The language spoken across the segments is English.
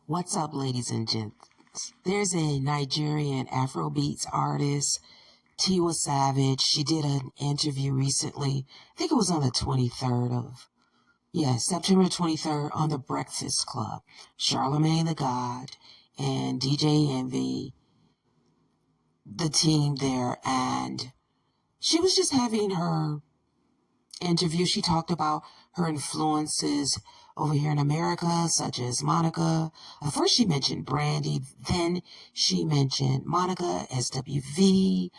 What's up, ladies and gents? There's a Nigerian afrobeats artist, Tiwa Savage. She did an interview recently. I think it was on the 23rd of, September 23rd on The Breakfast Club. Charlemagne the God and DJ Envy, the team there, and she was just having her interview. She talked about her influences over here in America, such as Monica. First she mentioned Brandy, then she mentioned Monica, SWV,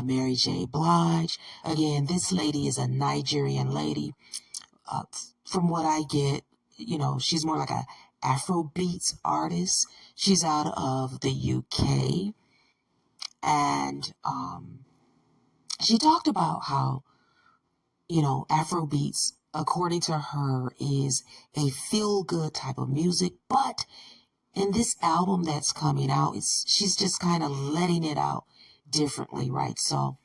Mary J. Blige. Again, this lady is a Nigerian lady. From what I get, she's more like a Afrobeats artist. She's out of the UK. And she talked about how Afrobeats, according to her, is a feel-good type of music. But in this album that's coming out, she's just kind of letting it out differently, right? So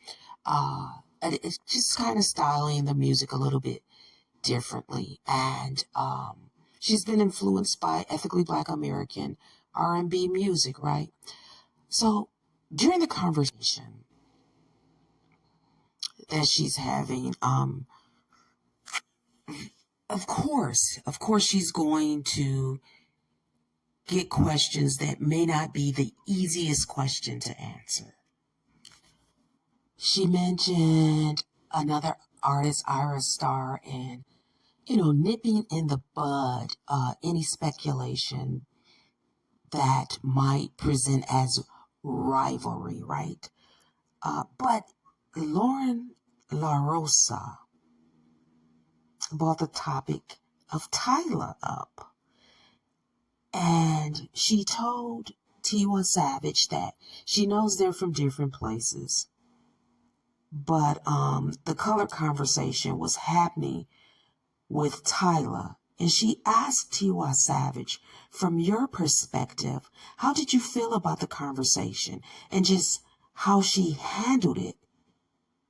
it's just kind of styling the music a little bit differently. And she's been influenced by ethically Black American R&B music, right? So during the conversation that she's having, of course, she's going to get questions that may not be the easiest question to answer. She mentioned another artist, Ira Star, and, nipping in the bud any speculation that might present as rivalry, right? But Lauren LaRosa brought the topic of Tyla up. And she told Tiwa Savage that she knows they're from different places. But the color conversation was happening with Tyla. And she asked Tiwa Savage, from your perspective, how did you feel about the conversation and just how she handled it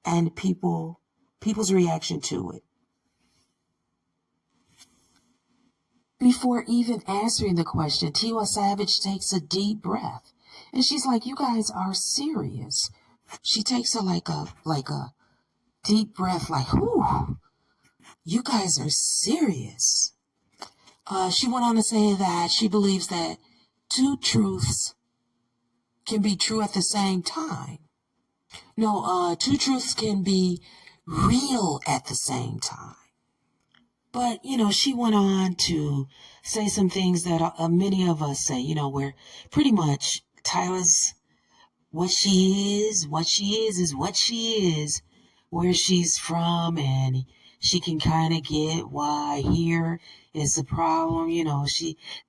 and people's reaction to it? Before even answering the question, Tiwa Savage takes a deep breath. And she's like, you guys are serious. She takes like a deep breath, like, whew, you guys are serious. She went on to say that she believes that two truths can be true at the same time. No, two truths can be real at the same time. But, she went on to say some things that many of us say, where pretty much Tyla's what she is what she is, where she's from, and she can kind of get why here is the problem.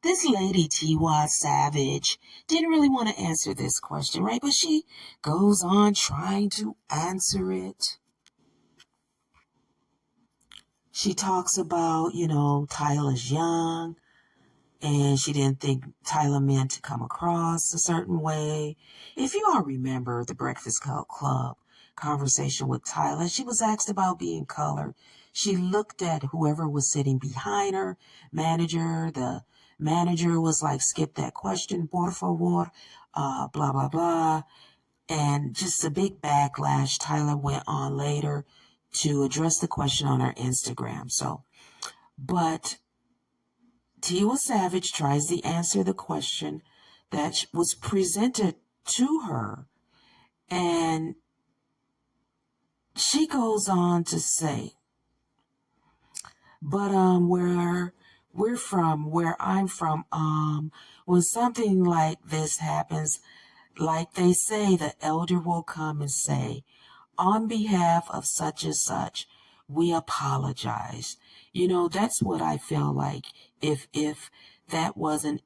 This lady, Tiwa Savage, didn't really want to answer this question, right? But she goes on trying to answer it. She talks about, Tyla's young, and she didn't think Tyla meant to come across a certain way. If you all remember the Breakfast Club conversation with Tyla, she was asked about being colored. She looked at whoever was sitting behind her, manager. The manager was like, skip that question, por favor, blah, blah, blah. And just a big backlash. Tyla went on later to address the question on her Instagram. But Tiwa Savage tries to answer the question that was presented to her. And she goes on to say, but where I'm from, when something like this happens, like they say, the elder will come and say, on behalf of such and such, we apologize. That's what I feel like. If that wasn't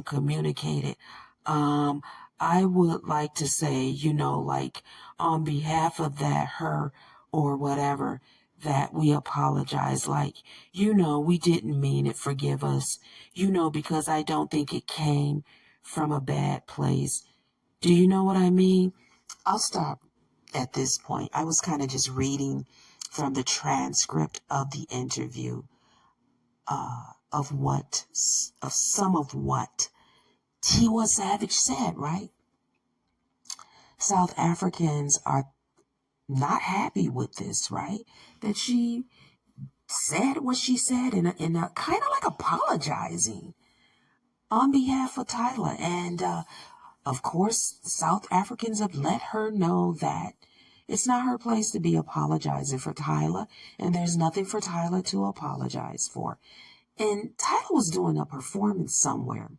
communicated, I would like to say, like on behalf of that, her or whatever, that we apologize. Like, we didn't mean it. Forgive us, because I don't think it came from a bad place. Do you know what I mean? I'll stop at this point. I was kind of just reading from the transcript of the interview of some of what Tiwa Savage said, right? South Africans are not happy with this, right? That she said what she said in a kind of like apologizing on behalf of Tyla. And of course, South Africans have let her know that it's not her place to be apologizing for Tyla, and there's nothing for Tyla to apologize for. And Tyla was doing a performance somewhere,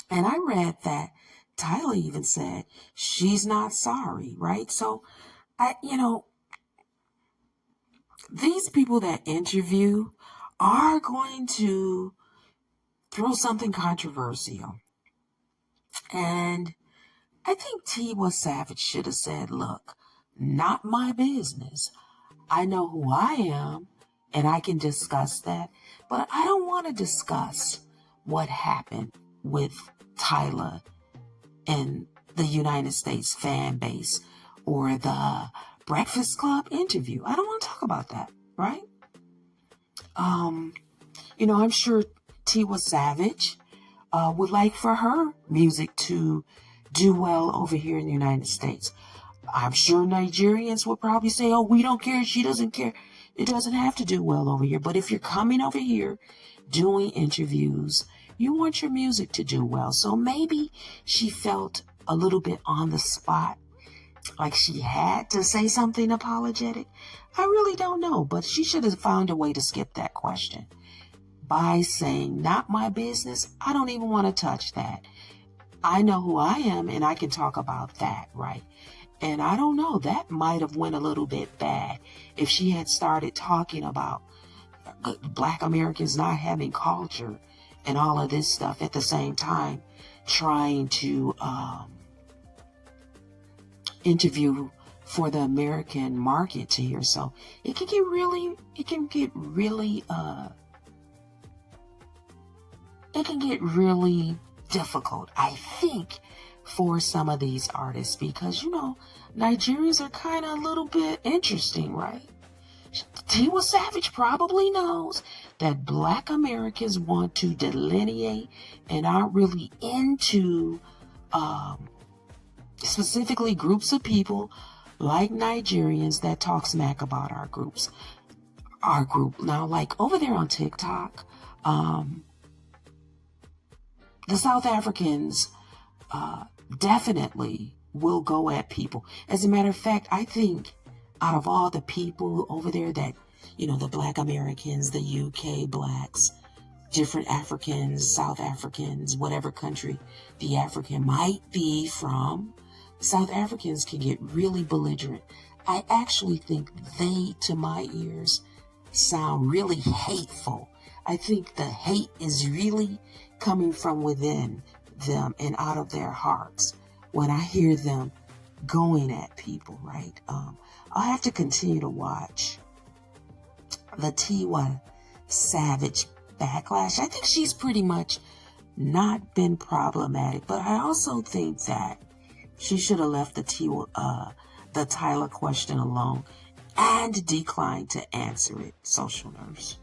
and I read that Tyla even said she's not sorry, right? So, these people that interview are going to throw something controversial. And I think Tiwa Savage should have said, look, not my business. I know who I am and I can discuss that, but I don't want to discuss what happened with Tyla and the United States fan base or the Breakfast Club interview. I don't want to talk about that, right? I'm sure Tiwa Savage would like for her music to do well over here in the United States. I'm sure Nigerians would probably say, oh, we don't care. She doesn't care. It doesn't have to do well over here. But if you're coming over here doing interviews, you want your music to do well. So maybe she felt a little bit on the spot, like she had to say something apologetic. I really don't know, but she should have found a way to skip that question by saying, not my business. I don't even want to touch that. I know who I am and I can talk about that, right? And I don't know, that might have went a little bit bad if she had started talking about Black Americans not having culture and all of this stuff at the same time, trying to interview for the American market to hear. So it can get really difficult, I think, for some of these artists, because Nigerians are kind of a little bit interesting, right? Tiwa Savage probably knows that Black Americans want to delineate and aren't really into specifically groups of people like Nigerians that talk smack about our group. Now, like over there on TikTok, the South Africans definitely will go at people. As a matter of fact, I think out of all the people over there that, the Black Americans, the UK Blacks, different Africans, South Africans, whatever country the African might be from, South Africans can get really belligerent. I actually think they, to my ears, sound really hateful. I think the hate is really coming from within them and out of their hearts when I hear them going at people, right? I'll have to continue to watch the Tiwa Savage backlash. I think she's pretty much not been problematic, but I also think that she should have left the Tyla question alone and declined to answer it. Social nerves.